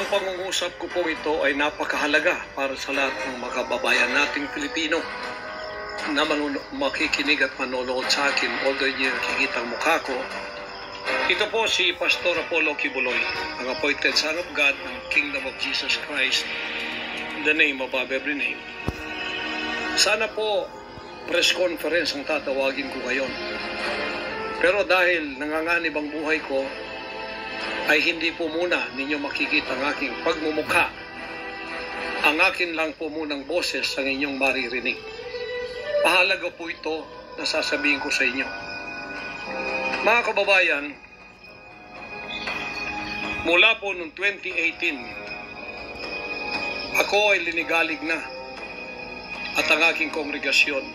pangungusap ko po ito ay napakahalaga para sa lahat ng mga kababayan nating Pilipino na makikinig at manonood sa akin, although hindi nakikita ang mukha ko. Ito po si Pastor Apollo Kibuloy, ang appointed Son of God ng Kingdom of Jesus Christ, in the name above every name. Sana po press conference ang tatawagin ko ngayon. Pero dahil nanganganib ang buhay ko, ay hindi po muna ninyo makikita ang aking pagmumukha. Ang akin lang po munang boses ang inyong maririnig. Pahalaga po ito na sasabihin ko sa inyo. Mga kababayan, mula po noong 2018, ako ay linigalig na at ang aking kongregasyon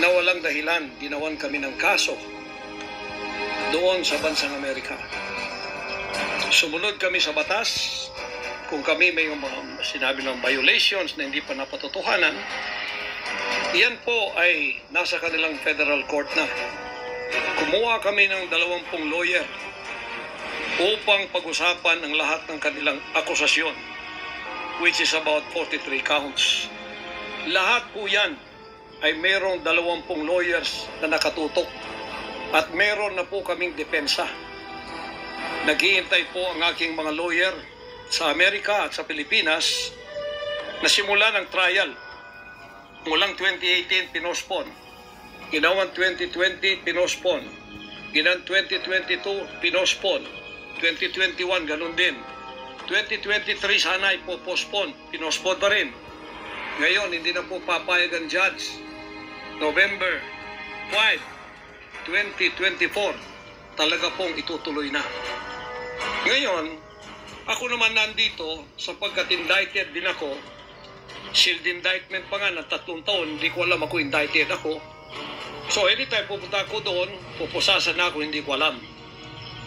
na walang dahilan, ginawan kami ng kaso doon sa bansang Amerika. Sumunod kami sa batas. Kung kami may sinabi ng violations na hindi pa napatotohanan, yan po ay nasa kanilang federal court na. Kumuha kami ng 20 lawyer upang pag-usapan ang lahat ng kanilang akusasyon, which is about 43 counts. Lahat po yan ay mayroong 20 lawyers na nakatutok. At meron na po kaming depensa. Naghihintay po ang aking mga lawyer sa Amerika at sa Pilipinas na simula ng trial. Mulang 2018, pinospon. Ginawan 2020, pinospon. Ginawan 2022, pinospon. 2021, ganun din. 2023, sana ipopospon. Pinospon pa rin. Ngayon, hindi na po papayag ang judge. November 5, 2024, talaga pong itutuloy na. Ngayon, ako naman nandito sapagkat indicted din ako. Sealed indictment pa nga ng 3 taon, hindi ko alam ako indicted ako. So anytime pupunta ako doon, pupusasan na ako, hindi ko alam.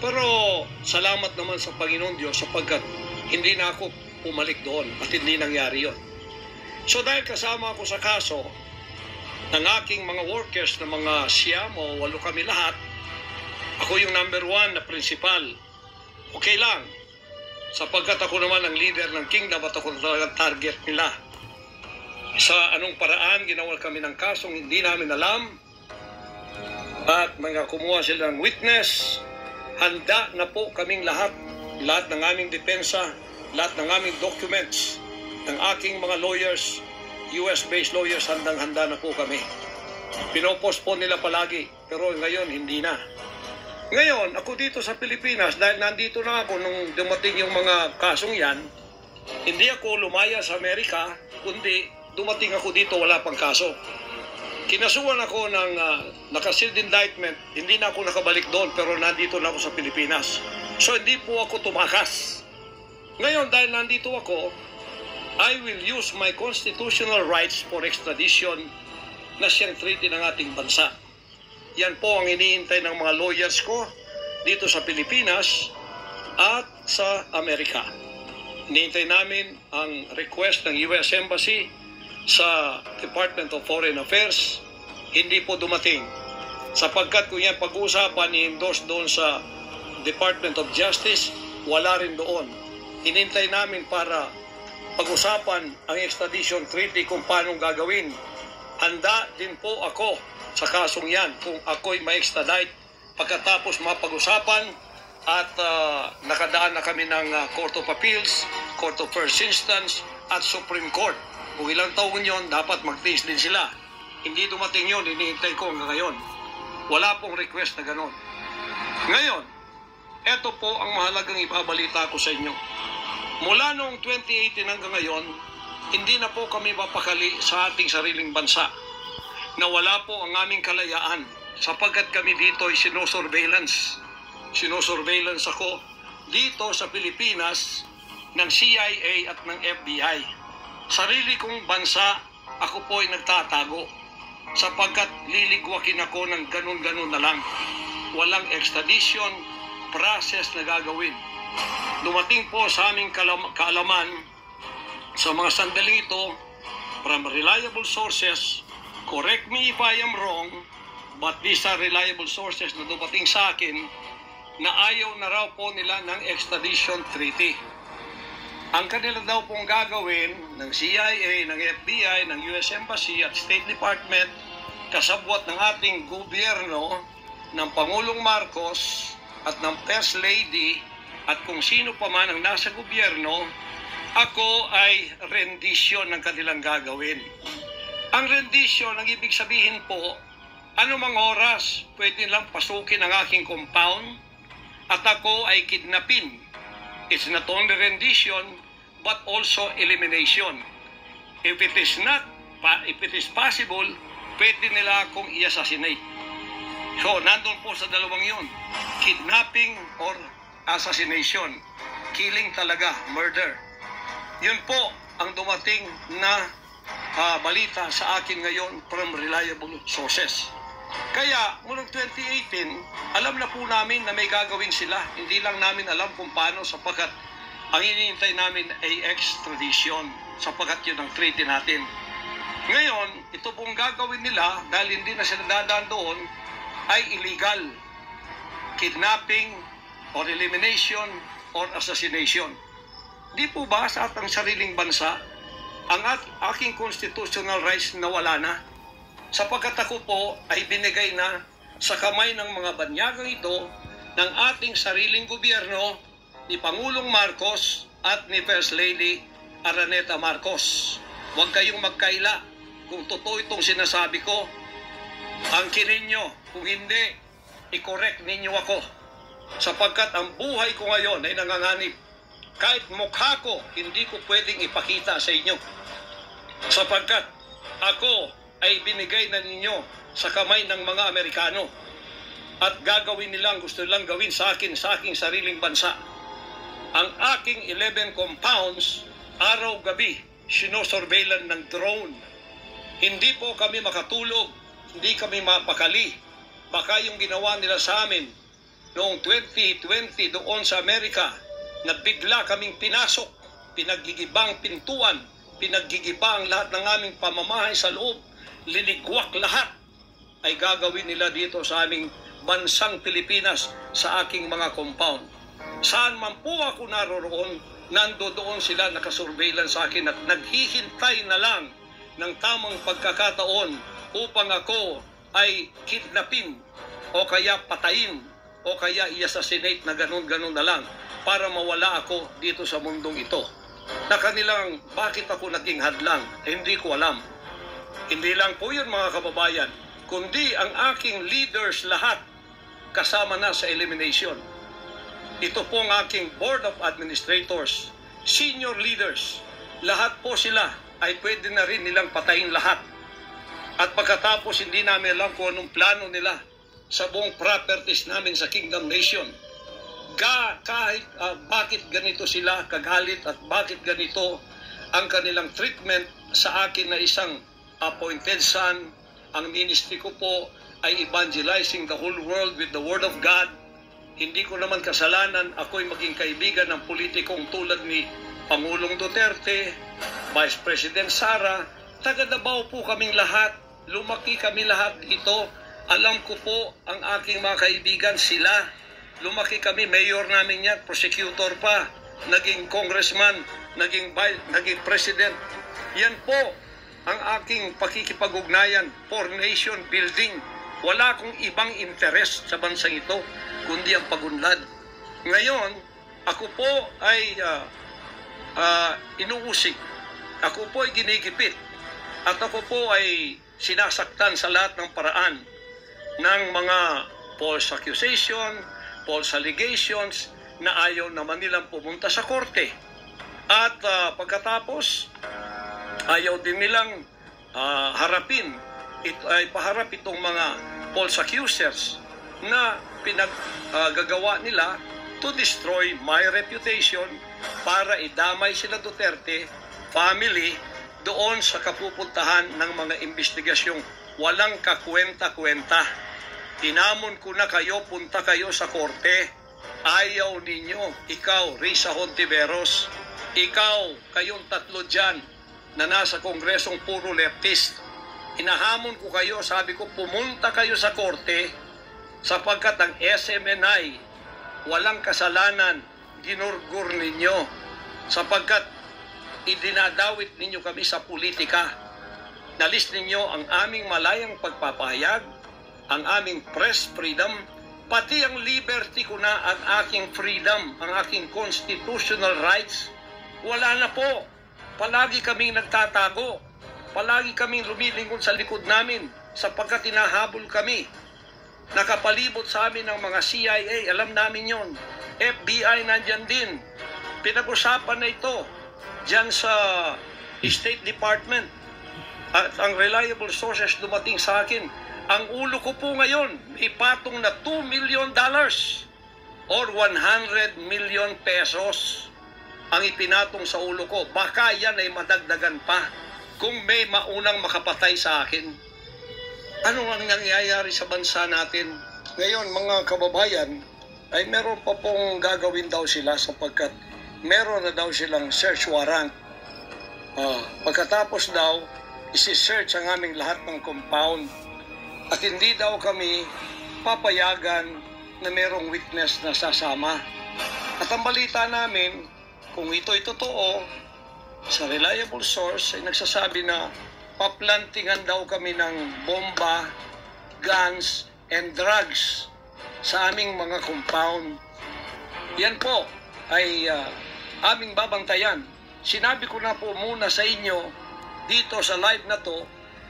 Pero salamat naman sa Panginoon Diyos sapagkat hindi na ako pumalik doon at hindi nangyari yon. So dahil kasama ako sa kaso, ng aking mga workers na mga 9 o 8 kami lahat, ako yung number 1 na principal. Okay lang. Sapagkat ako naman ang leader ng kingdom at ako talagang target nila. Sa anong paraan ginawa kami ng kasong hindi namin alam. At mga kumuha sila ng witness. Handa na po kaming lahat. Lahat ng aming depensa, lahat ng aming documents, ng aking mga lawyers, US-based lawyers, handang-handa na po kami. Pinopospon nila palagi, pero ngayon hindi na. Ngayon, ako dito sa Pilipinas, dahil nandito na ako nung dumating yung mga kasong yan, hindi ako lumaya sa Amerika, kundi dumating ako dito, wala pang kaso. Kinasuhan ako ng naka-sealed indictment, hindi na ako nakabalik doon, pero nandito na ako sa Pilipinas. So hindi po ako tumakas. Ngayon, dahil nandito ako, I will use my constitutional rights for extradition na siyang treaty ng ating bansa. Yan po ang iniintay ng mga lawyers ko dito sa Pilipinas at sa Amerika. Iniintay namin ang request ng US Embassy sa Department of Foreign Affairs. Hindi po dumating. Sapagkat kung yan pag-uusapan, i-endorse doon sa Department of Justice, wala rin doon. Inintay namin para pag-usapan ang extradition treaty kung paano gagawin. Handa din po ako sa kasong yan kung ako'y ma-extradite pagkatapos mapag-usapan at nakadaan na kami ng Court of Appeals, Court of First Instance at Supreme Court. Kung ilang taon yun, dapat mag-taste din sila. Hindi dumating yun, hinihintay ko hanggang ngayon. Wala pong request na ganon. Ngayon, eto po ang mahalagang ipabalita ko sa inyo. Mula noong 2018 hanggang ngayon, hindi na po kami mapakali sa ating sariling bansa. Nawala po ang aming kalayaan sapagkat kami dito ay sinosurveillance. Sinosurveillance ako dito sa Pilipinas ng CIA at ng FBI. Sarili kong bansa, ako po ay nagtatago sapagkat liligwakin ako ng ganun-ganun na lang. Walang extradition process na gagawin. Dumating po sa aming kaalaman sa mga sandaling ito from reliable sources. Correct me if I am wrong, but these are reliable sources na dumating sa akin na ayaw na raw po nila ng extradition treaty. Ang kanila daw pong gagawin ng CIA, ng FBI, ng US Embassy at State Department, kasabwat ng ating gobyerno, ng Pangulong Marcos at ng First Lady at kung sino pa man ang nasa gobyerno, ako ay rendition ng kanilang gagawin. Ang rendition, ang ibig sabihin po, anumang oras pwede lang pasukin ang aking compound at ako ay kidnapin. It's not only rendition but also elimination. If it is possible, pwede nila akong i-assassinate. So, nandun po sa dalawang yun. Kidnapping or assassination. Killing talaga, murder. Yun po ang dumating na balita sa akin ngayon from reliable sources. Kaya, mulang 2018, alam na po namin na may gagawin sila. Hindi lang namin alam kung paano sapagkat ang iniintay namin ay extradition sapagkat yun ang treaty natin. Ngayon, ito pong gagawin nila dahil hindi na sila dadaan doon ay illegal. Kidnapping or elimination or assassination. Di po ba sa atang sariling bansa ang aking constitutional rights na wala na? Sapagkat ako po ay binigay na sa kamay ng mga banyagang ito ng ating sariling gobyerno ni Pangulong Marcos at ni First Lady Araneta Marcos. Huwag kayong magkaila kung totoo itong sinasabi ko. Angkinin nyo, kung hindi, i-correct ninyo ako. Sapagkat ang buhay ko ngayon ay nanganganib. Kahit mukha ko, hindi ko pwedeng ipakita sa inyo. Sapagkat ako ay binigay na ninyo sa kamay ng mga Amerikano. At gagawin nilang, gusto nilang gawin sa akin, sa aking sariling bansa. Ang aking 11 compounds, araw-gabi, sinosurveillan ng drone. Hindi po kami makatulog, hindi kami mapakali. Baka yung ginawa nila sa amin noong 2020 doon sa Amerika, na bigla kaming pinasok, pinaggigibang pintuan, pinaggigibang lahat ng aming pamamahay sa loob, liligwak lahat, ay gagawin nila dito sa aming bansang Pilipinas sa aking mga compound. Saan man po ako naroroon, nandoon sila nakasurveillance sa akin at naghihintay na lang ng tamang pagkakataon upang ako ay kidnapin o kaya patayin o kaya i-assassinate na ganun-ganun na lang para mawala ako dito sa mundong ito. Na kanilang bakit ako naging hadlang, hindi ko alam. Hindi lang po yun mga kababayan, kundi ang aking leaders lahat kasama na sa elimination. Ito po ang aking Board of Administrators, senior leaders, lahat po sila ay pwede na rin nilang patayin lahat. At pagkatapos hindi namin alam kung anong plano nila sa buong properties namin sa Kingdom Nation. Kahit bakit ganito sila kagalit at bakit ganito ang kanilang treatment sa akin na isang appointed son. Ang ministry ko po ay evangelizing the whole world with the Word of God. Hindi ko naman kasalanan ako'y maging kaibigan ng politikong tulad ni Pangulong Duterte, Vice President Sara. Taga Davao po kaming lahat. Lumaki kami lahat ito. Alam ko po ang aking mga kaibigan sila. Lumaki kami, mayor namin yan, prosecutor pa, naging congressman, naging president. Yan po ang aking pakikipag-ugnayan for nation building. Wala akong ibang interest sa bansang ito, kundi ang pagunlad. Ngayon, ako po ay inuusig. Ako po ay ginigipit. At ako po ay sinasaktan sa lahat ng paraan ng mga false accusation, false allegations na ayaw naman nilang pumunta sa korte. At pagkatapos, ayaw din nilang harapin, paharap itong mga false accusers na pinaggagawa nila to destroy my reputation para idamay sila Duterte family doon sa kapupuntahan ng mga investigasyong walang kakwenta-kwenta. Tinamon ko na kayo, punta kayo sa korte. Ayaw ninyo. Ikaw, Risa Hontiveros. Ikaw, kayong tatlo dyan na nasa kongresong puro leftist. Hinahamon ko kayo, sabi ko, pumunta kayo sa korte sapagkat ang SMNI walang kasalanan, ginurgur ninyo sapagkat idinadawit ninyo kami sa politika. Nalis ninyo ang aming malayang pagpapahayag, ang aming press freedom, pati ang liberty ko na, ang aking freedom, ang aking constitutional rights. Wala na po. Palagi kaming nagtatago. Palagi kaming lumilingkod sa likod namin sapagkat hinahabol kami. Nakapalibot sa amin ng mga CIA, alam namin yon. FBI nandyan din. Pinag-usapan na ito dyan sa State Department. At ang reliable sources dumating sa akin. Ang ulo ko po ngayon, ipatong na $2 million or 100 million pesos ang ipinatong sa ulo ko. Baka yan ay madagdagan pa kung may maunang makapatay sa akin. Ano ang nangyayari sa bansa natin? Ngayon, mga kababayan, ay meron pa pong gagawin daw sila sapagkat meron na daw silang search warrant. Pagkatapos daw, isi-search ang aming lahat ng compound at hindi daw kami papayagan na merong witness na sasama. At ang balita namin, kung ito'y totoo, sa reliable source ay nagsasabi na paplantingan daw kami ng bomba, guns, and drugs sa aming mga compound. Yan po ay aming babantayan. Sinabi ko na po muna sa inyo dito sa live na to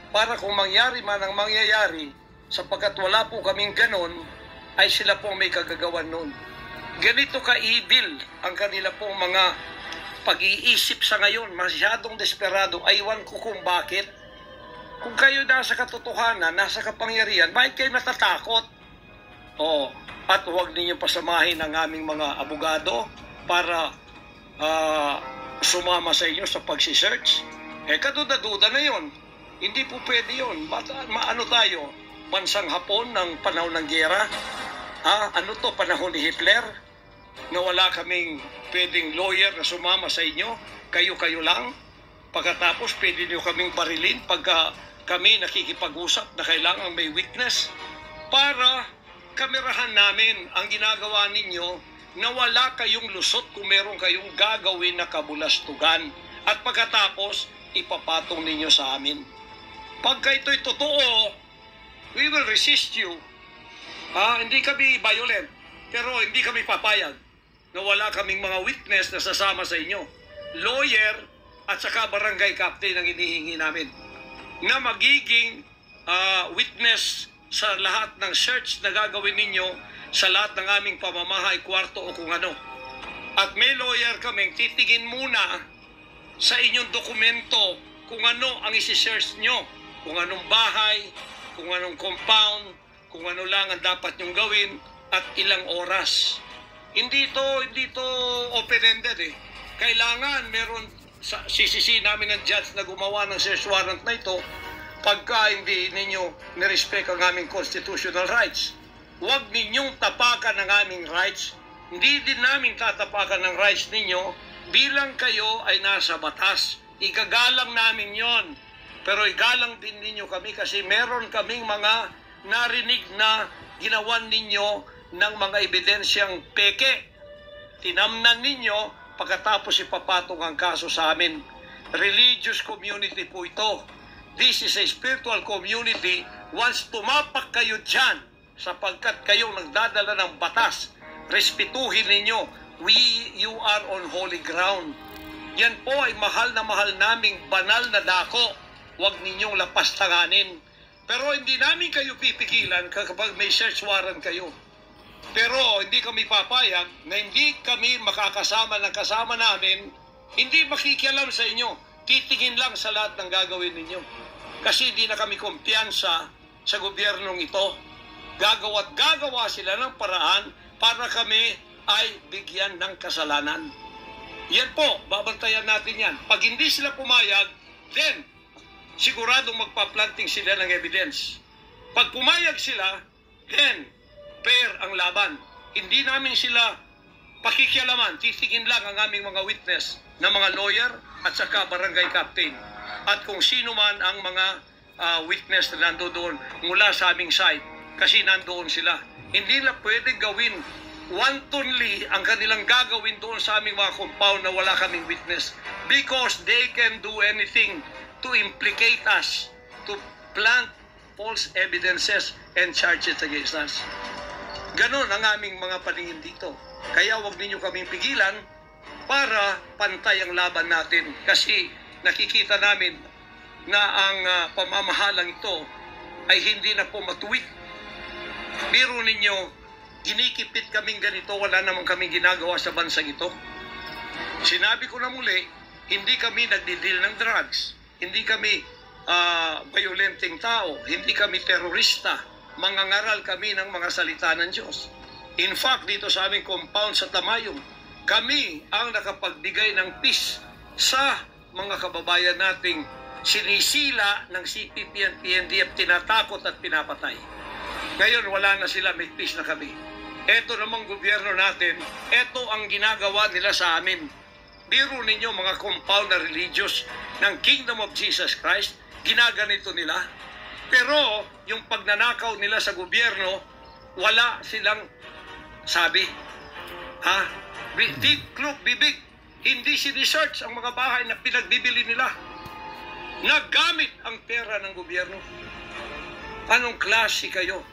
para kung mangyari man ang mangyayari sapagkat wala po kaming ganon ay sila po may kagagawan noon. Ganito ka-evil ang kanila pong mga pag-iisip sa ngayon, masyadong desperado. Aywan ko kung bakit. Kung kayo nasa katotohanan, nasa kapangyarihan, bakit kayo natatakot? At huwag ninyong pasamahin ang aming mga abogado para sumama sa inyo sa pagsisearch. Kaduda-duda na yon. Hindi po pwede yun. Maano tayo? Bansang Hapon ng panahon ng gera? Ano to? Panahon ni Hitler? Na wala kaming pwedeng lawyer na sumama sa inyo? Kayo-kayo lang? Pagkatapos pwede nyo kaming barilin pagka kami nakikipag-usap na kailangan may witness para kamerahan namin ang ginagawa ninyo na wala kayong lusot kung meron kayong gagawin na kabulastugan. At pagkatapos, ipapatong ninyo sa amin. Pagka ito'y totoo, we will resist you. Hindi kami violent, pero hindi kami papayag na wala kaming mga witness na sasama sa inyo. Lawyer at saka barangay captain ang hinihingi namin na magiging witness sa lahat ng search na gagawin ninyo sa lahat ng aming pamamahay, kwarto o kung ano. At may lawyer kaming titingin muna sa inyong dokumento kung ano ang isi-search nyo, kung anong bahay, kung anong compound, kung ano lang ang dapat nyong gawin at ilang oras. Hindi to open-ended eh. Kailangan meron sisisi namin ng judge na gumawa ng search warrant na ito pagka hindi ninyo nirespect ang aming constitutional rights. Huwag ninyong tapakan ang aming rights. Hindi din namin tatapakan ng rights ninyo bilang kayo ay nasa batas. Igagalang namin yon. Pero igalang din ninyo kami kasi meron kaming mga narinig na ginawan ninyo ng mga ebidensyang peke. Tinamnan ninyo pagkatapos ipapatong ang kaso sa amin. Religious community po ito. This is a spiritual community. Once tumapak kayo dyan sapagkat kayong nagdadala ng batas, respetuhin ninyo. You are on holy ground. Yan po ay mahal naming banal na dako. Huwag ninyong lapastanganin. Pero hindi namin kayo pipigilan kapag may search warrant kayo. Pero hindi kami papayag na hindi kami makakasama ng kasama namin, hindi makikialam sa inyo. Titingin lang sa lahat ng gagawin ninyo. Kasi hindi na kami kumpiyansa sa gobyernong ito. Gagawa sila ng paraan para kami ay bigyan ng kasalanan. Yan po, babantayan natin yan. Pag hindi sila pumayag, then siguradong magpa-planting sila ng evidence. Pag pumayag sila, then fair ang laban. Hindi namin sila pakikialaman. Titingin lang ang aming mga witness na mga lawyer at saka barangay captain. At kung sino man ang mga witness na nandoon mula sa aming side, kasi nandoon sila. Hindi na pwede gawin wantonly ang kanilang gagawin doon sa aming mga compound na wala kaming witness, because they can do anything to implicate us, to plant false evidences and charges against us. Ganon ang aming mga paningin dito. Kaya huwag ninyo kaming pigilan para pantay ang laban natin, kasi nakikita namin na ang pamamahalang ito ay hindi na po matuwid. Biro ninyo, ginikipit kaming ganito, wala namang kaming ginagawa sa bansang ito. Sinabi ko na muli, hindi kami nagdidil ng drugs, hindi kami violenting tao, hindi kami terorista, mangangaral kami ng mga salita ng Diyos. In fact, dito sa aming compound sa Tamayong, kami ang nakapagbigay ng peace sa mga kababayan nating sinisila ng CPP at PNDF, tinatakot at pinapatay. Ngayon, wala na sila, may peace na kami. Ito namang gobyerno natin, ito ang ginagawa nila sa amin. Biro ninyo mga compound na religious ng Kingdom of Jesus Christ, ginaganito nila. Pero yung pagnanakaw nila sa gobyerno, wala silang sabi. Look, bibig, hindi sinisearch ang mga bahay na pinagbibili nila. Nagamit ang pera ng gobyerno. Anong klase kayo?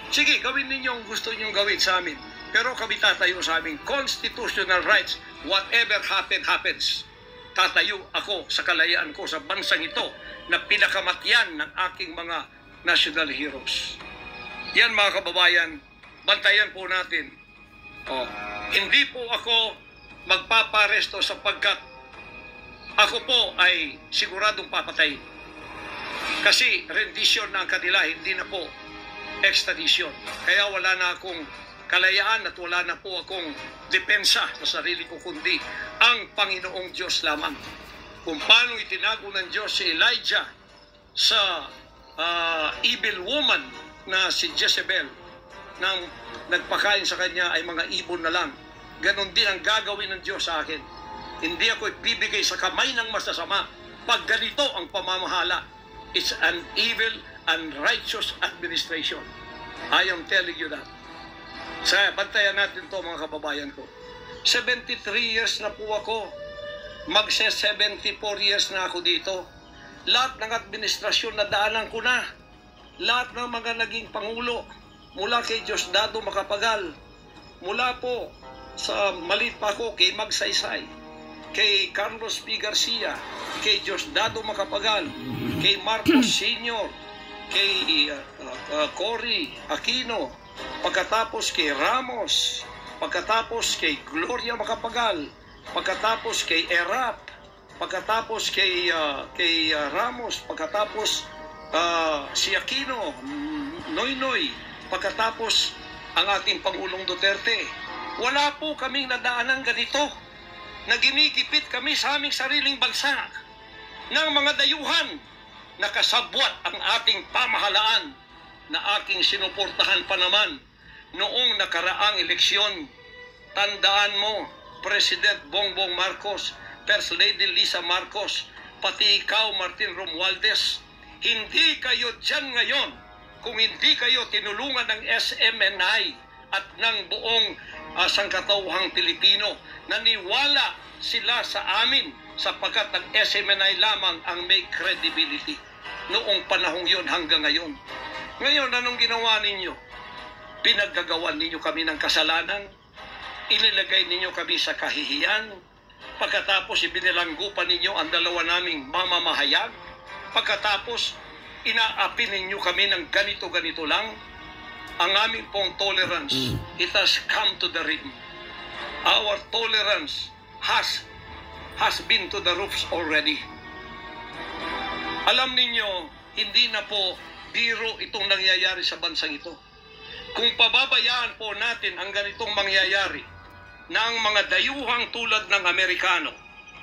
Sige, gawin ninyo ang gusto ninyong gawin sa amin. Pero kami tatayo sa aming constitutional rights. Whatever happens. Tatayo ako sa kalayaan ko sa bansang ito na pinakamatyan ng aking mga national heroes. Yan mga kababayan, bantayan po natin. Hindi po ako magpaparesto sapagkat ako po ay siguradong papatayin. Kasi rendition na ang kanila, hindi na po extradition. Kaya wala na akong kalayaan at wala na po akong depensa sa sarili ko, kundi ang Panginoong Diyos lamang. Kung paano itinago ng Diyos si Elijah sa evil woman na si Jezebel, nang nagpakain sa kanya ay mga ibon na lang, ganon din ang gagawin ng Diyos sa akin. Hindi ako ibibigay sa kamay ng masasama pag ganito ang pamamahala. It's an evil and righteous administration. I am telling you that. Bantayan natin to mga kababayan ko. 73 years na po ako. Magse-74 years na ako dito. Lahat ng administrasyon na daanan ko na. Lahat ng mga naging pangulo. Mula kay Diosdado Macapagal. Mula po sa maliit pa ako kay Magsaysay. Kay Carlos P. Garcia. Kay Diosdado Macapagal. Kay Marcos Sr. Kay Cory Aquino. Pagkatapos kay Ramos. Pagkatapos kay Gloria Macapagal. Pagkatapos kay Erap. Pagkatapos kay Ramos. Pagkatapos si Aquino, Noynoy. Pagkatapos ang ating Pangulong Duterte. Wala po kaming nadaanan ganito na ginikipit kami sa aming sariling bansa ng mga dayuhan. Nakasabwat ang ating pamahalaan na aking sinuportahan pa naman noong nakaraang eleksyon. Tandaan mo, President Bongbong Marcos, First Lady Lisa Marcos, pati ikaw, Martin Romualdez, hindi kayo dyan ngayon kung hindi kayo tinulungan ng SMNI at ng buong sangkatauhang Pilipino. Naniwala sila sa amin sapagkat ang SMNI lamang ang may credibility noong panahong yun hanggang ngayon. Ngayon, anong ginawa ninyo? Pinaggagawan ninyo kami ng kasalanan, inilagay ninyo kami sa kahihiyan, pagkatapos ibinilanggo pa ninyo ang dalawa naming mamamahayag, pagkatapos inaapi ninyo kami ng ganito-ganito lang. Ang aming pong tolerance, it has come to the rim. Our tolerance has been to the roofs already. Alam ninyo, hindi na po biro itong nangyayari sa bansang ito. Kung pababayaan po natin ang ganitong mangyayari na ang mga dayuhang tulad ng Amerikano,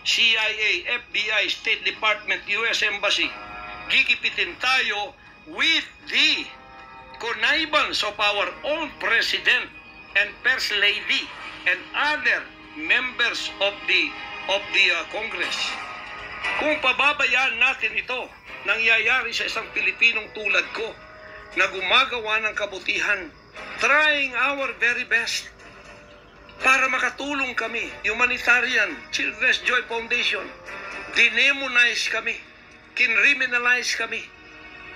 CIA, FBI, State Department, US Embassy, gigipitin tayo with the connivance of our own President and First Lady and other members of the Congress. Kung pababayaan natin ito, nangyayari sa isang Pilipinong tulad ko na gumagawa ng kabutihan, trying our very best, para makatulong kami, humanitarian, Children's Joy Foundation, dinemonize kami, kinriminalize kami.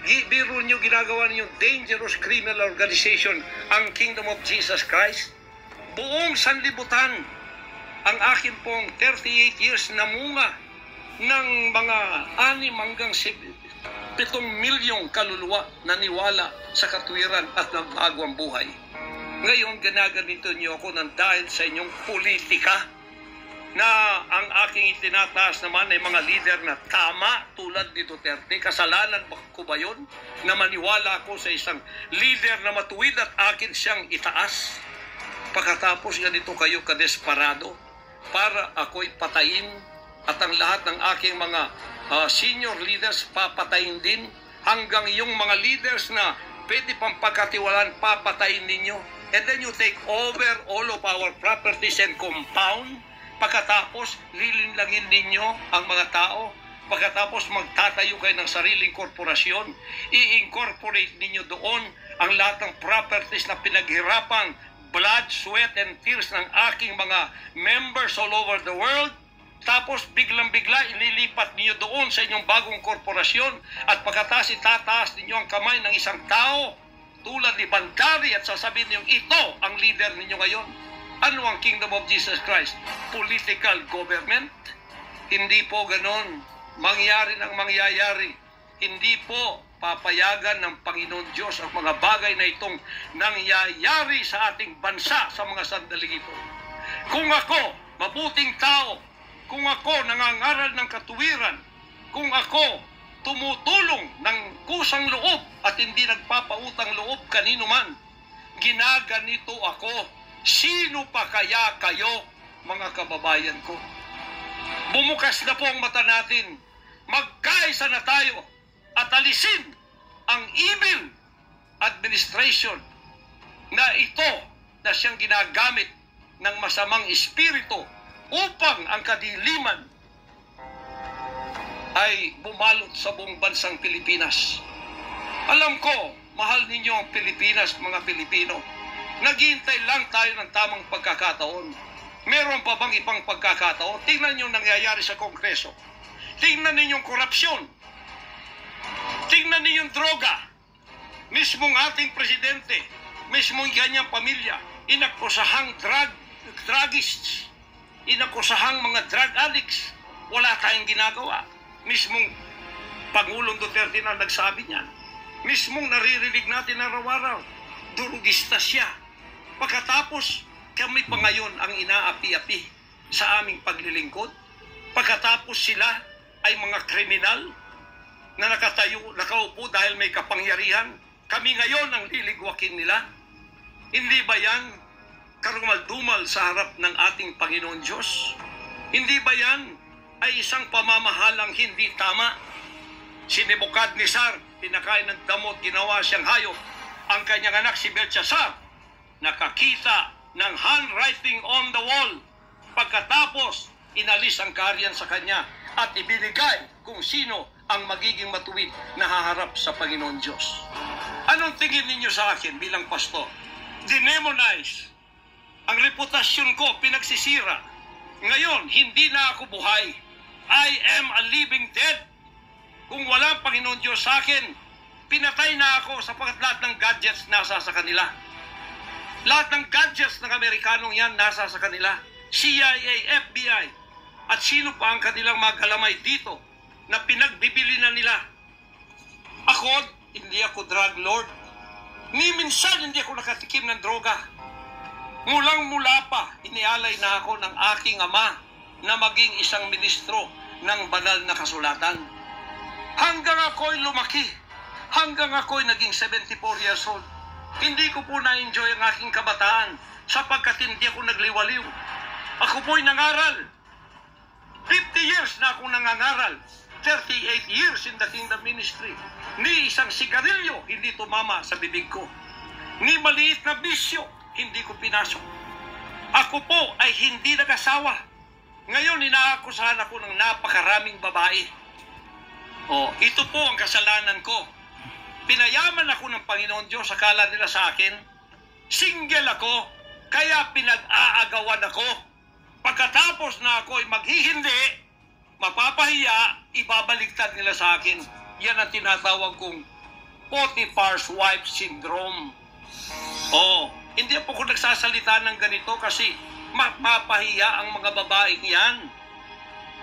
Biro nyo, ginagawa niyo dangerous criminal organization ang Kingdom of Jesus Christ. Buong sanlibutan, ang akin pong 38 years na munga ng mga 6 hanggang 7 milyong kaluluwa na niwala sa katwiran at nagbago ang buhay. Ngayon, ginaganito niyo ako ng dahil sa inyong politika na ang aking itinataas naman ay mga leader na tama tulad ni Duterte. Kasalanan ko ba yun? Na maniwala ako sa isang leader na matuwid at akin siyang itaas. Pagkatapos ganito kayo kadesperado para ako'y patayin at ang lahat ng aking mga senior leaders papatayin din hanggang yung mga leaders na pwede pang pagkatiwalaan papatayin ninyo. And then you take over all of our properties and compound. Pagkatapos, lilinlangin ninyo ang mga tao. Pagkatapos, magtatayo kayo ng sariling korporasyon. I-incorporate ninyo doon ang lahat ng properties na pinaghirapang blood, sweat, and tears ng aking mga members all over the world. Tapos, biglang-bigla, ililipat ninyo doon sa inyong bagong korporasyon. At pagkatapos, itataas ninyo ang kamay ng isang tao tulad ni Bandari at sasabihin niyo, ito ang leader ninyo ngayon. Ano ang Kingdom of Jesus Christ? Political government? Hindi po ganon. Mangyari ng mangyayari. Hindi po papayagan ng Panginoon Diyos ang mga bagay na itong nangyayari sa ating bansa sa mga sandaling ito. Kung ako, mabuting tao, kung ako nangangaral ng katuwiran, kung ako tumutulong ng kusang loob at hindi nagpapautang loob kanino man, ginaganito ako. Sino pa kaya kayo, mga kababayan ko? Bumukas na po ang mata natin. Magkaisa na tayo at alisin ang evil administration na ito na siyang ginagamit ng masamang espiritu upang ang kadiliman ay bumalot sa buong bansang Pilipinas. Alam ko, mahal ninyo ang Pilipinas, mga Pilipino. Naghihintay lang tayo ng tamang pagkakataon. Meron pa bang ibang pagkakataon? Tingnan niyo nangyayari sa Kongreso. Tingnan niyo yung korupsyon. Tingnan niyo yung droga. Mismong ating presidente, mismong kanyang pamilya, inakusahang druggists, inakusahang mga drug addicts. Wala tayong ginagawa. Mismong Pangulong Duterte na nagsabi niyan. Mismong naririnig natin araw-araw, durugista siya. Pagkatapos, kami pa ngayon ang inaapi-api sa aming paglilingkod. Pagkatapos sila ay mga kriminal na nakaupo dahil may kapangyarihan. Kami ngayon ang liligwakin nila. Hindi ba yan karumal-dumal sa harap ng ating Panginoon Diyos? Hindi ba yan ay isang pamamahalang hindi tama? Si Nebukadnezar, pinakain ng damot, ginawa siyang hayop. Ang kanyang anak si Belshazzar, nakakita ng handwriting on the wall. Pagkatapos, inalis ang kaharian sa kanya at ibinigay kung sino ang magiging matuwid na haharap sa Panginoon Diyos. Anong tingin ninyo sa akin bilang pastor? Dinemonize. Ang reputasyon ko pinagsisira. Ngayon, hindi na ako buhay. I am a living dead. Kung walang Panginoon Diyos sa akin, pinatay na ako sapagkat lahat ng gadgets nasa sa kanila. Lahat ng gadgets ng Amerikanong yan nasa sa kanila. CIA, FBI, at sino pa ang kanilang mga galamay dito na pinagbibili na nila. Ako, hindi ako drug lord. Ni minsan hindi ako nakatikim ng droga. Mulang-mula pa, inialay na ako ng aking ama na maging isang ministro ng banal na kasulatan. Hanggang ako'y lumaki, hanggang ako'y naging 74 years old, hindi ko po na-enjoy ang aking kabataan sapagkat hindi ako nagliwaliw. Ako po'y nangaral. 50 years na akong nangangaral. 38 years in the kingdom ministry. Ni isang sigarilyo hindi tumama sa bibig ko. Ni maliit na bisyo hindi ko pinasok. Ako po ay hindi nag-asawa. Ngayon inaakusahan ako ng napakaraming babae. Ito po ang kasalanan ko. Pinayaman ako ng Panginoon Diyos, akala nila sa akin, single ako, Kaya pinag-aagawan ako. Pagkatapos na ako'y maghihindi, mapapahiya, ibabaliktad nila sa akin. Yan ang tinatawag kong Potiphar's wife syndrome. Hindi po ko nagsasalita ng ganito kasi mapapahiya ang mga babaeng yan.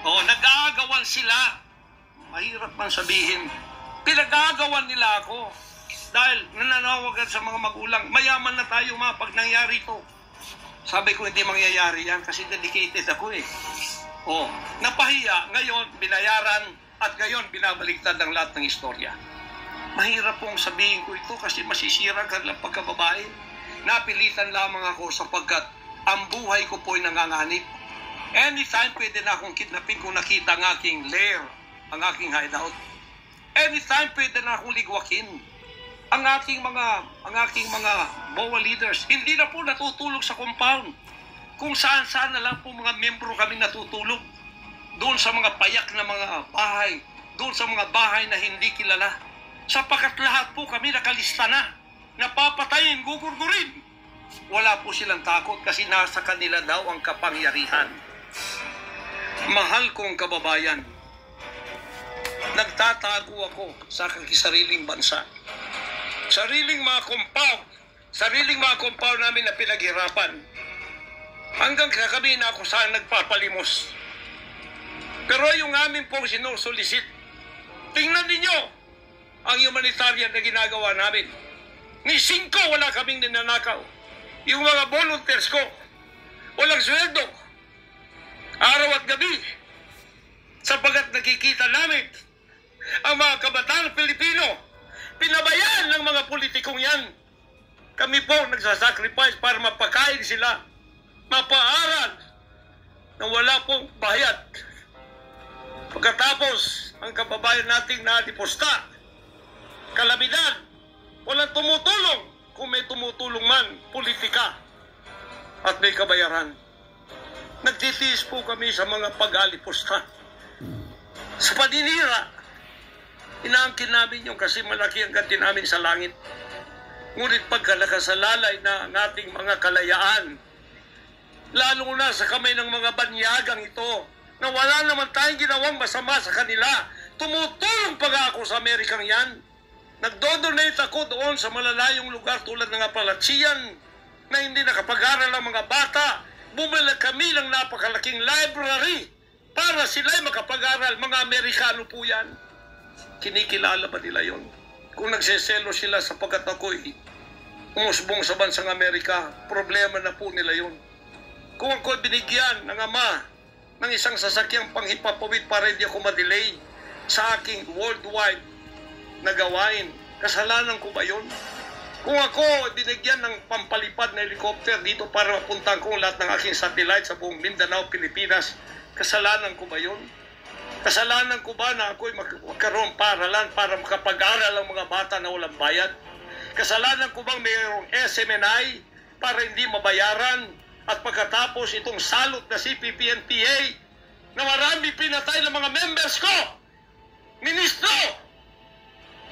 Nag-aagawan sila. Mahirap man sabihin. Pinag-aagawan nila ako. Dahil nananawagan sa mga magulang, mayaman na tayo pag nangyari ito. Sabi ko, hindi mangyayari yan kasi dedicated ako eh. Napahiya, ngayon binayaran at ngayon binabaliktad ang lahat ng istorya. Mahirap pong sabihin ko ito kasi masisira ka lang pagkababae. Napilitan lamang ako sapagkat ang buhay ko po'y nanganganib. Anytime pwede na akong kidnapin kung nakita ang aking lair, ang aking hideout. Anytime pwede na akong ligwakin. Ang aking mga BOA leaders, hindi na po natutulog sa compound. Kung saan-saan na lang po mga membro kami natutulog. Doon sa mga payak na mga bahay, doon sa mga bahay na hindi kilala. Sapagkat lahat po kami nakalista na. Napapatayin, gugurgurin. Wala po silang takot kasi nasa kanila daw ang kapangyarihan. Mahal kong kababayan, nagtatago ako sa aking sariling bansa. Sariling mga compound namin na pinaghirapan. Hanggang kami na ako saan nagpapalimos. Pero yung amin pong sinusulisit, tingnan ninyo ang humanitarian na ginagawa namin. Ni 5 wala kaming ninanakaw. Yung mga volunteers ko, walang sweldo. Araw at gabi. Sapagat nakikita namin ang mga kabataan Pilipino, pinabayaan ng mga politikong yan. Kami po nagsasacrifice para mapakain sila, mapaaral, na wala pong bayad. Pagkatapos, ang kababayan nating nalipusta, kalamidad, walang tumutulong. Kung may tumutulong man, politika, at may kabayaran. Nagtitiis po kami sa mga pag-alipusta. Sa paninira, inaangkin namin yung kasi malaki ang ganti namin sa langit. Ngunit pagkalakasalalay na ang ating mga kalayaan, lalo na sa kamay ng mga banyagang ito, na wala naman tayong ginawang masama sa kanila, tumutulong pa ako sa Amerikang yan. Nagdodonate ako doon sa malalayong lugar tulad ng Apalachian na hindi nakapag-aral ang mga bata. Bumili kami ng napakalaking library para sila'y makapag-aral. Mga Amerikano po yan. Kinikilala ba nila yon? Kung nagseselo sila sapagkat ako'y umusbong sa bansang Amerika, problema na po nila yon. Kung ako'y binigyan ng ama ng isang sasakyang panghipapawid para hindi ako madelay sa aking worldwide na gawain, kasalanan ko ba yun? Kung ako binigyan ng pampalipad na helicopter dito para mapuntahan ko lahat ng aking satellite sa buong Mindanao, Pilipinas, kasalanan ko ba yun? Kasalanan ko ba na ako'y magkaroon paralan para makapag-aral ang mga bata na walang bayad? Kasalanan ko bang mayroong SMNI para hindi mabayaran? At pagkatapos itong salot na CPP-NPA na marami pinatay ng mga members ko, ministro,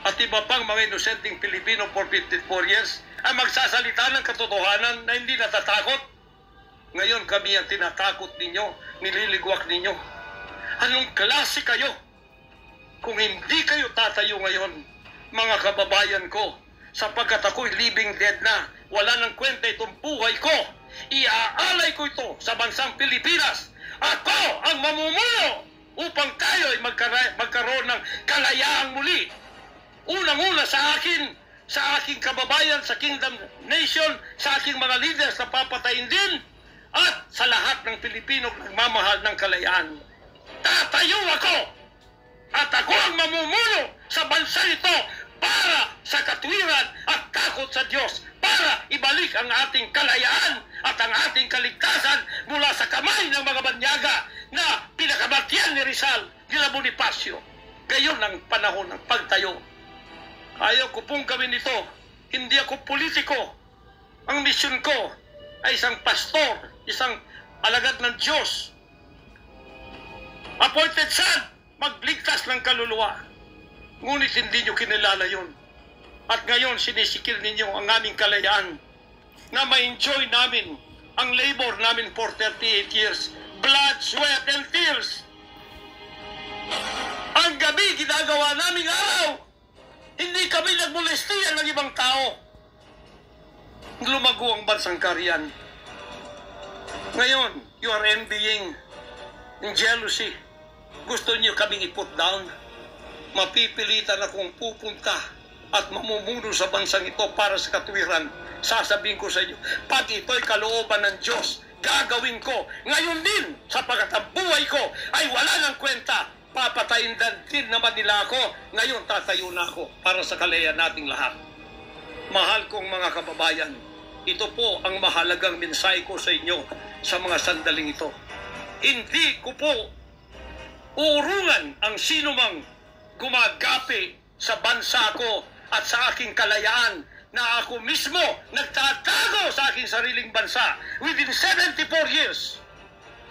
at iba pang mga inosenteng Pilipino for 54 years ay magsasalita ng katotohanan na hindi natatakot. Ngayon kami ang tinatakot ninyo, nililigwak ninyo. Anong klase kayo? Kung hindi kayo tatayo ngayon, mga kababayan ko, sapagkat ako'y living dead na, wala nang kwenta itong buhay ko, iaalay ko ito sa bansang Pilipinas. Ako ang mamumuno upang tayo ay magkaroon ng kalayaang muli. Unang-una sa akin, sa aking kababayan, sa Kingdom Nation, sa aking mga leaders na papatayin din, at sa lahat ng Pilipino nagmamahal ng kalayaan. Tatayo ako at ako ang mamumuno sa bansa ito para sa katwiran at takot sa Diyos, para ibalik ang ating kalayaan at ang ating kaligtasan mula sa kamay ng mga banyaga na pinakabatyan ni Rizal, nila Bonifacio. Gayon ang panahon ng pagtayo. Ayaw ko pong gawin ito. Hindi ako politiko. Ang misyon ko ay isang pastor, isang alagad ng Diyos. Appointed son, magligtas ng kaluluwa. Ngunit hindi nyo kinilala yun. At ngayon sinisikil ninyo ang aming kalayaan. na ma-enjoy namin ang labor namin for 38 years. Blood, sweat, and tears. Ang gabi, ginagawa namin araw. Hindi kami nagmolestiyan ng ibang tao. Lumago ang bansang Korean. Ngayon, you are envying in jealousy. Gusto niyo kaming i-put down. Mapipilitan akong pupunta at mamumuno sa bansang ito para sa katuwiran. Sasabihin ko sa inyo, pag ito'y kalooban ng Diyos, gagawin ko. Ngayon din, sapagkat ang buhay ko ay wala ng kwenta. Papatayin din naman nila ako. Ngayon tatayo na ako para sa kalayan nating lahat. Mahal kong mga kababayan, ito po ang mahalagang mensahe ko sa inyo sa mga sandaling ito. Hindi ko po uurungan ang sinumang gumagapi sa bansa ko at sa aking kalayaan na ako mismo nagtatago sa aking sariling bansa within 74 years.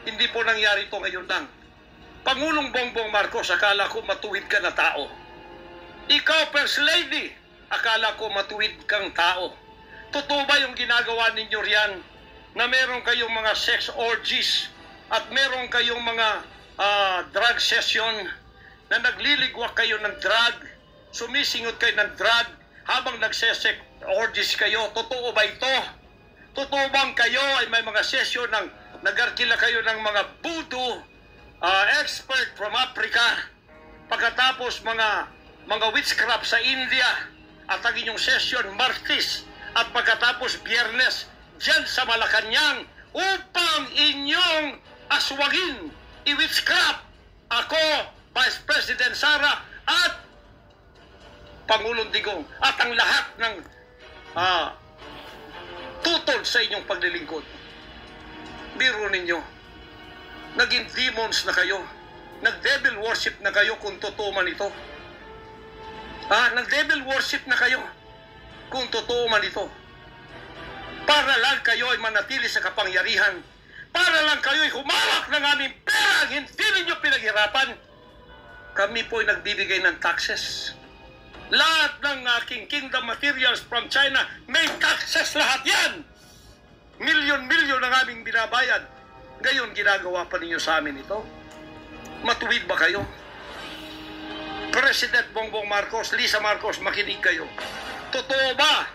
Hindi po nangyari ito ngayon lang. Pangulong Bongbong Marcos, akala ko matuwid ka na tao. Ikaw, First Lady, akala ko matuwid kang tao. Totoo ba yung ginagawa ninyo riyan na meron kayong mga sex orgies at meron kayong mga drug session na nagliligwak kayo ng drug, sumisingot kayo ng drug habang nagsesex orgies kayo? Totoo ba ito? Totoo bang kayo ay may mga session ng nagarkila kayo ng mga voodoo expert from Africa, pagkatapos mga witchcraft sa India, at ang inyong session Martes at pagkatapos Biyernes dyan sa Malacanang upang inyong aswagin i-witchcraft ako, Vice President Sara at Pangulong Digong at ang lahat ng tutol sa inyong paglilingkod. Biro ninyo, naging demons na kayo. Nag-devil worship na kayo kung totoo man ito. Nag-devil worship na kayo kung totoo man ito. Para lang kayo ay manatili sa kapangyarihan. Para lang kayo ay humawak ng aming pera. Hindi ninyo pinaghirapan. Kami po ay nagbibigay ng taxes. Lahat ng aking kingdom materials from China, may taxes lahat yan. Milyon-milyon ang aming binabayad. Ngayon, ginagawa pa ninyo sa amin ito? Matuwid ba kayo? President Bongbong Marcos, Lisa Marcos, makinig kayo. Totoo ba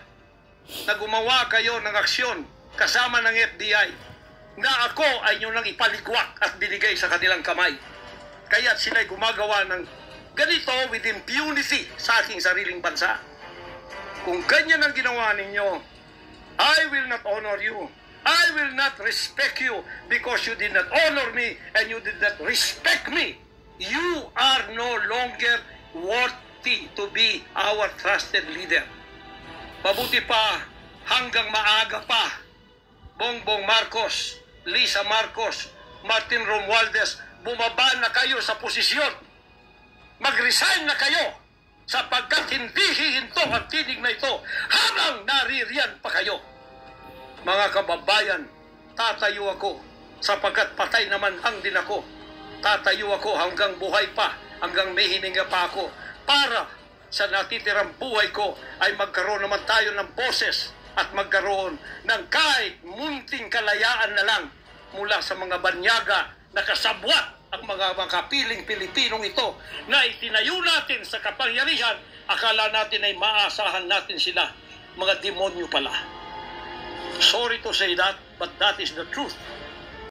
na gumawa kayo ng aksyon kasama ng FBI na ako ay nyo nang ipaligwak at binigay sa kanilang kamay? Kaya't sila'y gumagawa ng ganito with impunity sa aking sariling bansa. Kung ganyan ang ginawa ninyo, I will not honor you. I will not respect you because you did not honor me and you did not respect me. You are no longer worthy to be our trusted leader. Mabuti pa, hanggang maaga pa, Bongbong Marcos, Lisa Marcos, Martin Romualdez, bumaba na kayo sa posisyon. Mag-resign na kayo sapagkat hindi hihinto ang tinig na ito habang naririyan pa kayo. Mga kababayan, tatayo ako sapagkat patay naman ang din ako. Tatayo ako hanggang buhay pa, hanggang may hininga pa ako para sa natitirang buhay ko ay magkaroon naman tayo ng boses at magkaroon ng kahit munting kalayaan na lang mula sa mga banyaga na kasabwat ang mga makapiling Pilipinong ito na itinayo natin sa kapangyarihan. Akala natin ay maasahan natin sila. Mga demonyo pala. Sorry to say that, but that is the truth.